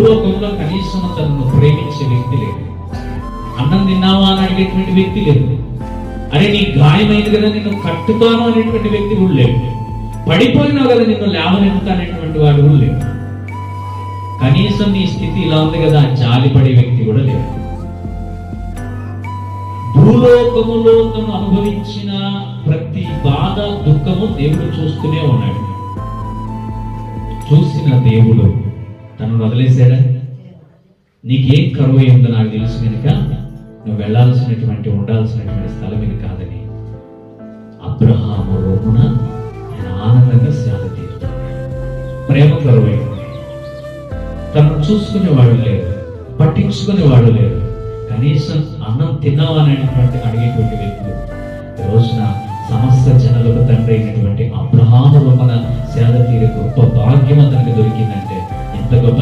భూలోకంలో కనీసం తనను ప్రేమించే వ్యక్తి లేదు. అన్నం తిన్నావా అని అడిగేటువంటి వ్యక్తి లేదు. అరే నీ గాయమైంది కదా నిన్ను కట్టుతాను అనేటువంటి వ్యక్తి కూడా లేడు. పడిపోయినావు కదా నిన్ను లేవనెత్తుతా అనేటువంటి వాడు కూడా లేడు. కనీసం నీ స్థితి ఇలా ఉంది కదా జాలిపడే వ్యక్తి కూడా లేడు. భూలోకములో తను అనుభవించిన ప్రతి బాధ దుఃఖము దేవుడు చూస్తూనే ఉన్నాడు. చూసిన దేవుడు తను వదిలేశాడా? నీకేం కరువు అయిందో నాకు తెలుసు కనుక నువ్వు వెళ్లాల్సినటువంటి ఉండాల్సినటువంటి స్థలం ఇది కాదని అబ్రహాము రొమ్మున ఆయన ఆనందంగా సేద తీరుతాడు. ప్రేమ కరువైంది. తను చూసుకునేవాడు లేరు, పట్టించుకునేవాడు లేరు. కనీసం అన్నం తిన్నావా అనేటువంటి అడిగేటువంటి వ్యక్తులు ఈ రోజున సమస్త జనులకు తండ్రి అయినటువంటి అబ్రహాము రొమ్మున సేద తీరే గొప్ప భాగ్యం అతనికి దొరికిందంటే ఎంత గొప్ప